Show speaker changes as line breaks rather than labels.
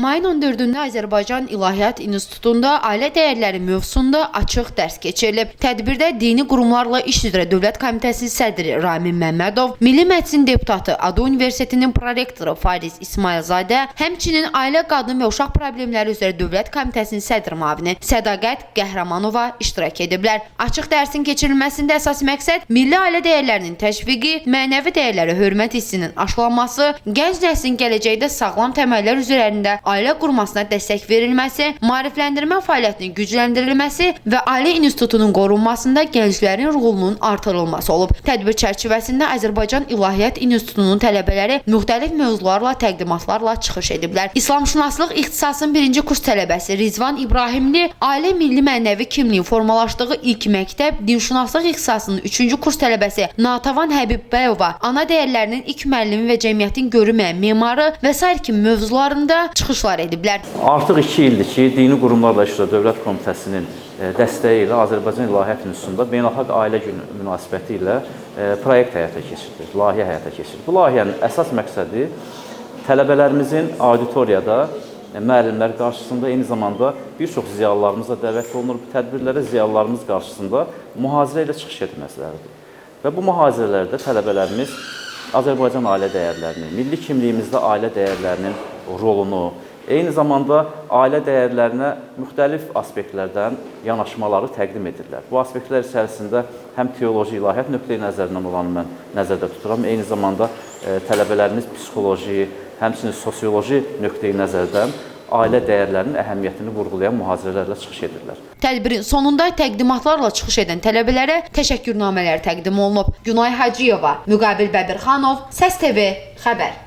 Mayın 14-də Azərbaycan İlahiyyat İnstitutunda ailə dəyərləri mövzusunda açıq dərs keçirilib. Tədbirdə dini qurumlarla iş üzrə Dövlət Komitəsinin sədri Ramin Məmmədov, Milli Məclisin deputatı, ADU Universitetinin prorektoru Fariz İsmailzadə, həmçinin Ailə, Qadın və Uşaq Problemləri üzrə Dövlət Komitəsinin sədr müavini Sədaqət Qəhrəmanova iştirak ediblər. Açıq dərsin keçirilməsində əsas məqsəd milli ailə dəyərlərinin təşviqi, mənəvi dəyərlərə hörmət hissinin aşılanması, gənc nəslin gələcəkdə sağlam təməllər üzərində ailə qurmasına dəstək verilməsi, maarifləndirmə fəaliyyətinin gücləndirilməsi və ailə institutunun qorunmasında gənclərin rolunun artırılması olub. Tədbir çərçivəsində Azərbaycan İlahiyyat İnstitutunun tələbələri müxtəlif mövzularla, təqdimatlarla çıxış ediblər. İslamşünaslıq ixtisasının 1-ci kurs tələbəsi Rizvan İbrahimli ailə milli mənəvi kimliyin formalaşdığı ilk məktəb, dinşünaslıq ixtisasının 3-cü kurs tələbəsi Natavan Həbibbəyova ana dəyərlərinin ilk müəllimi və cəmiyyətin görünməyən memarı və sair kimi mövzularında çıxışlar ediblər.
Artıq 2 ildir ki, dini qurumlarla işlə Dövlət Komitəsinin dəstəyi ilə Azərbaycan İlahiyyat İnstitutunda Beynəlxalq Ailə Günü münasibəti ilə proyekt həyata keçirilir, layihə həyata keçirilir. Bu layihənin əsas məqsədi tələbələrimizin auditoriyada, müəllimlər qarşısında, eyni zamanda bir çox ziyalılarımızla dəvət olunur. Bu tədbirlərə ziyalılarımız qarşısında mühazirə ilə çıxış etməsiləridir. Və bu mühazirələrdə tələbələrimiz Azərbaycan ailə dəyərlərini, milli kimliyimizdə ailə dəyərlərinin rolunu, eyni zamanda ailə dəyərlərinə müxtəlif aspektlərdən yanaşmaları təqdim edirlər. Bu aspektlər içərisində həm teoloji, ilahiyyat nöqteyi nəzərindən olanı mən nəzərdə tuturam, eyni zamanda tələbələrimiz psixoloji, həmçinin sosioloji nöqteyi nəzərdən ailə dəyərlərinin əhəmiyyətini vurğulayan mühazirələrlə çıxış edirlər.
Tədbirin sonunda təqdimatlarla çıxış edən tələbələrə təşəkkürnamələr təqdim olunub. Günay Hacıyeva, Müqabil Bəbirxanov, Səs TV xəbər.